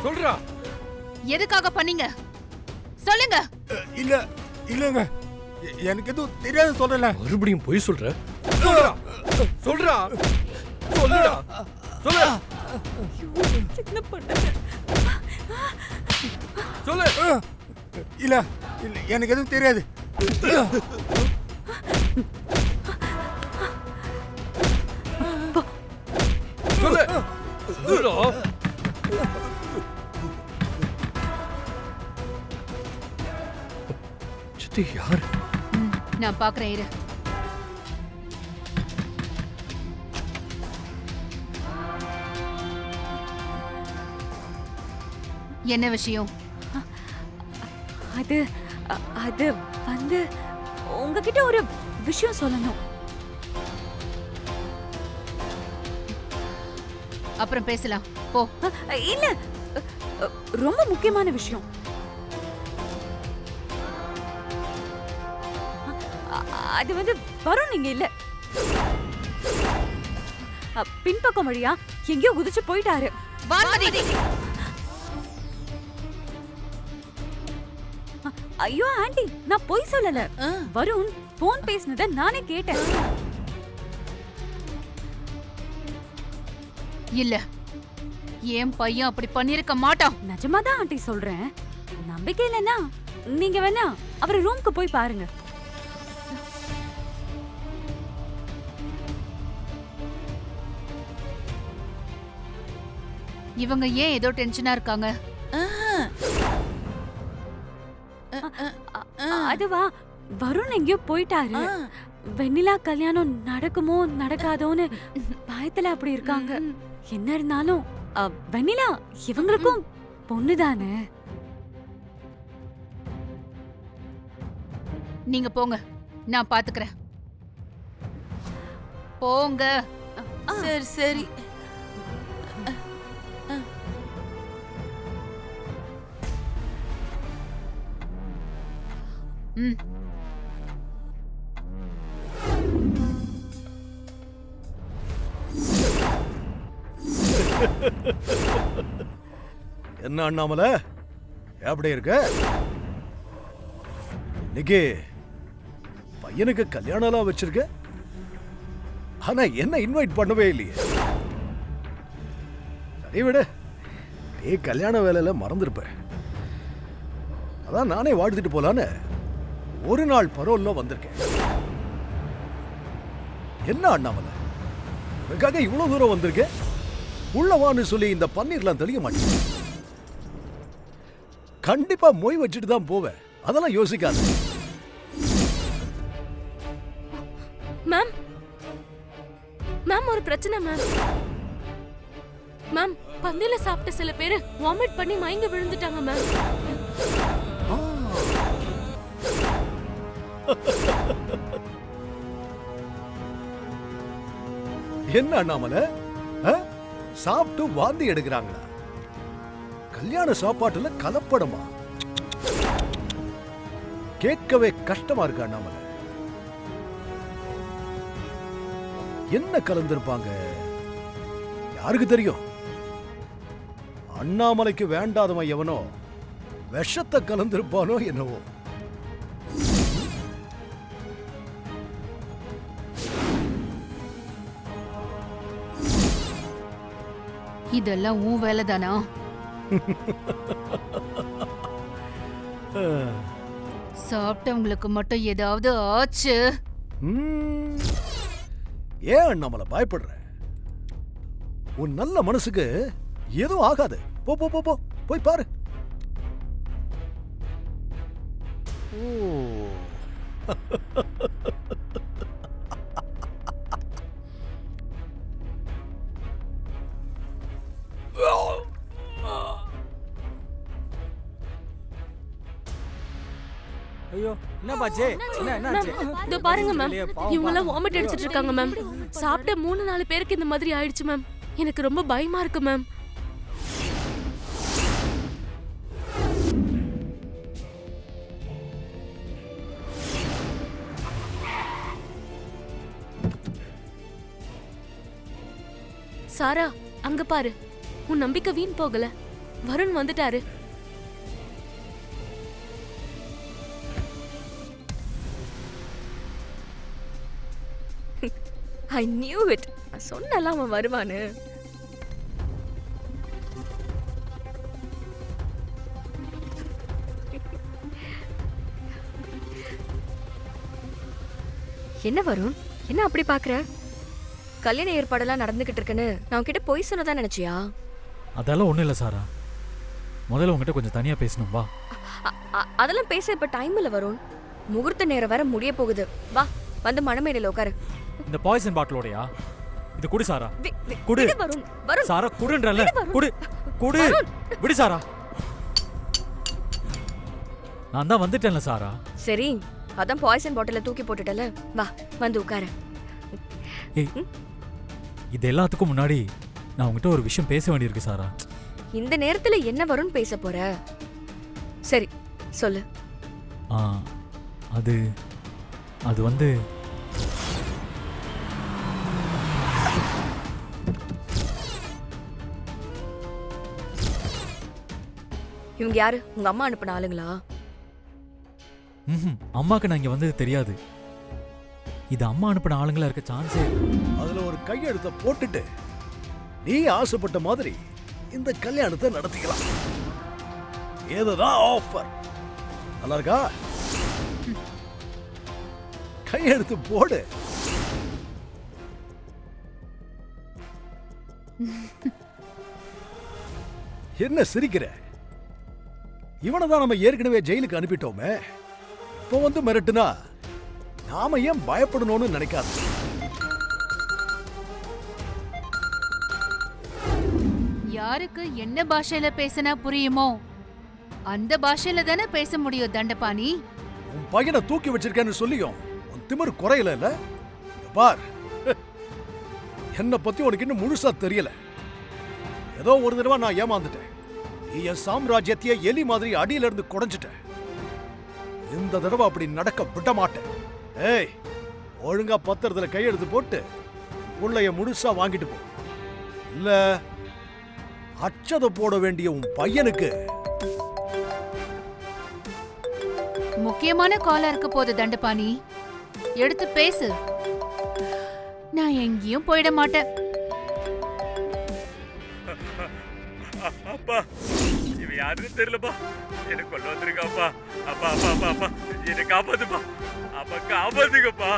சொல்றா. எதுக்காக பண்ணீங்க சொல்லுங்க. இல்லங்க எனக்கு எதுவும் தெரியாது சொல்லல. மறுபடியும் பொய் சொல்ற? சொல்றா சொல்றா சொல்லுடா சொல்லு. என்ன பண்ணீங்க? சொல்லு. இல்ல எனக்கு எதுவும் தெரியாது. சொல்லு. சொல்லுடா. சித்தி யார்? நான் பாக்குறேன் இரு. என்ன விஷயம்? அது அது வந்து உங்ககிட்ட ஒரு விஷயம் சொல்லணும். அப்புறம் பேசலாம் போ. இல்ல ரொம்ப முக்கியமான விஷயம். அது வந்து வரும் நீங்க இல்ல பின்பக்கம் வழியா எங்கேயோ குதிச்சு போயிட்டாரு. வான்மதி. ஐயோ ஆண்டி நான் பொய் சொல்லல. வருண் போன் பேசினத நானே கேட்டேன். இல்ல என் பையன் அப்படி பண்ணிருக்க மாட்டான். நிஜமாதான் ஆண்டி சொல்றேன். நம்பிக்கை இல்லைன்னா நீங்க வேணா அவர் ரூம்க்கு போய் பாருங்க. இவங்க ஏன் ஏதோ டென்ஷனா இருக்காங்க? அதுவா வருண் எங்கேயோ போயிட்டாரு. வெண்ணிலா கல்யாணம் நடக்குமோ நடக்காதோன்னு பயத்துல அப்படி இருக்காங்க. என்ன இருந்தாலும் வெண்ணிலா இவங்களுக்கும் பொண்ணுதானே. நீங்க போங்க நான் பாத்துக்கிறேன். போங்க. சரி சரி. ம். என்ன அண்ணாமலை எப்படி இருக்க? இன்னைக்கு பையனுக்கு கல்யாணம் வச்சிருக்க, ஆனா என்ன இன்வைட் பண்ணவே இல்லையே. சரி விட, நீ கல்யாண வேலையில மறந்துருப்ப. அதான் நானே வாழ்த்துட்டு போலான்னு ஒரு நாள் பரோல்ல வந்திருக்கேன். என்ன அண்ணாமலை உனக்காக இவ்வளவு தூரம் வந்திருக்கேன், உள்ளவான்னு சொல்லி இந்த பன்னீர்லாம் தெளிய மாட்டேன். கண்டிப்பா மொய் வச்சுட்டு தான் போவேன், அதெல்லாம் யோசிக்காத. மேம் மேம் ஒரு பிரச்சனை மேம். மேம் பந்தியில சாப்பிட்ட சில பேரு வாமிட் பண்ணி மயங்கி விழுந்துட்டாங்க மேம். என்ன அண்ணாமலை சாப்பிட்டு வாந்தி எடுக்கிறாங்களா? கல்யாண சாப்பாட்டுல கலப்படமா? கேட்கவே கஷ்டமா இருக்கு அண்ணாமலை. என்ன கலந்திருப்பாங்க யாருக்கு தெரியும்? அண்ணாமலைக்கு வேண்டாதவன் எவனோ விஷத்தை கலந்திருப்பானோ என்னவோ. இதெல்லாம் உன் வேலை தானா? சாப்பிட்டவங்களுக்கு மட்டும் ஏதாவது ஆச்சு? ஏன் அண்ணாமலை பயப்படுற? உன் நல்ல மனசுக்கு எதுவும் ஆகாது. போ போ போ போய் பாரு. ஐயோ என்ன பாச்சே? என்னாச்சு? இதோ பாருங்க மேம், இவங்க எல்லாம் வாமிட் அடிச்சிட்டு இருக்காங்க மேம். சாப்பிட்ட 3-4 பேருக்கு இந்த மாதிரி ஆயிடுச்சு மேம். எனக்கு ரொம்ப பயமா இருக்கு மேம். சாரா அங்க பாரு, உன் நம்பிக்கை வீண் போகல. வருண் வந்துட்டாரு. I knew it. நான் சொன்னல அவன் வருவான்னு. என்ன வருண், என்ன அப்படி பாக்குற? கல்யாண ஏற்பாடெல்லாம் நடந்துகிட்டு இருக்குன்னு நான் உன்கிட்ட பொய் சொன்னதா நினைச்சியா? அதெல்லாம் ஒண்ணும் இல்ல சாரா. முதல்ல உங்ககிட்ட கொஞ்சம் தனியா பேசணும் வா. அதெல்லாம் பேச இப்ப டைம் இல்ல வருண். முகூர்த்த நேரம் வர முடிய போகுது. வா வந்து மணமேடையில உட்காரு. இந்த பாய்சன் பாட்டிலோடயா? இது குடு சாரா. குடு விடு வருண். வருண் சாரா குடுன்றல. குடு குடு. விடு சாரா. நான் தான் வந்துட்டேன்ல சாரா. சரி, அதான் பாய்சன் பாட்டில தூக்கி போட்டுட்டல. வா வந்து உட்காரு. ஏய், இது எல்லாத்துக்கும் முன்னாடி நான் உங்ககிட்ட ஒரு விஷயம் பேச வேண்டியிருக்கு சாரா. இந்த நேரத்துல என்ன வருண் பேச போற? சரி சொல்லு. அது அது வந்து இவங்க யாரு? உங்க அம்மா அனுப்பின ஆளுங்களா? அம்மாக்கு நான் இங்க வந்தது தெரியாது. இது அம்மா அனுப்பின ஆளுங்களா இருக்க சான்ஸே. அதுல ஒரு கையெழுத்த போட்டுட்டு நீ ஆசைப்பட்ட மாதிரி இந்த கல்யாணத்தை நடத்திக்கலாம். ஏதுதான் ஆஃபர்? நல்லா இருக்கா? கையெழுத்து போடு. என்ன சிரிக்கிற? இவனை தான் நம்ம ஏற்கனவே ஜெயிலுக்கு அனுப்பிட்டோமே. இப்போ வந்து மிரட்டுனா நாம ஏன் பயப்படணும்னு நினைக்காத. யாருக்கு என்ன பாஷையில பேசினா புரியுமோ அந்த பாஷையில தானே பேச முடியும் தண்டபாணி. உன் பையனை தூக்கி வச்சிருக்கேன்னு சொல்லியும் உன் திமிரு குறையல இல்ல? பார், என்ன பத்தி உனக்கு இன்னும் முழுசா தெரியல. ஏதோ ஒரு தடவை நான் ஏமாந்துட்டேன். நீ என் சாம்ராஜ்யத்தையே எலி மாதிரி அடியில இருந்து குடைஞ்சிட்டேன். இந்த தடவை அப்படி நடக்க விட மாட்டேன். ஏய், ஒழுங்கா பத்திரத்துல கையெழுத்து போட்டு புள்ளைய முழுசா வாங்கிட்டு போ. இல்ல அச்சத போட வேண்டிய உன் பையனுக்கு. முக்கியமான காலா இருக்க போது தண்டபாணி, எடுத்து பேசு. நான் எங்கேயும் போயிட மாட்டேன். அப்பா, இவன் யாருன்னு தெரியலப்பா. என்ன கொல்ல வந்திருக்காப்பா. அப்பா அப்பா அப்பா அப்பா, என்ன காப்பாத்துப்பா. அப்பா காப்பாத்துங்கப்பா.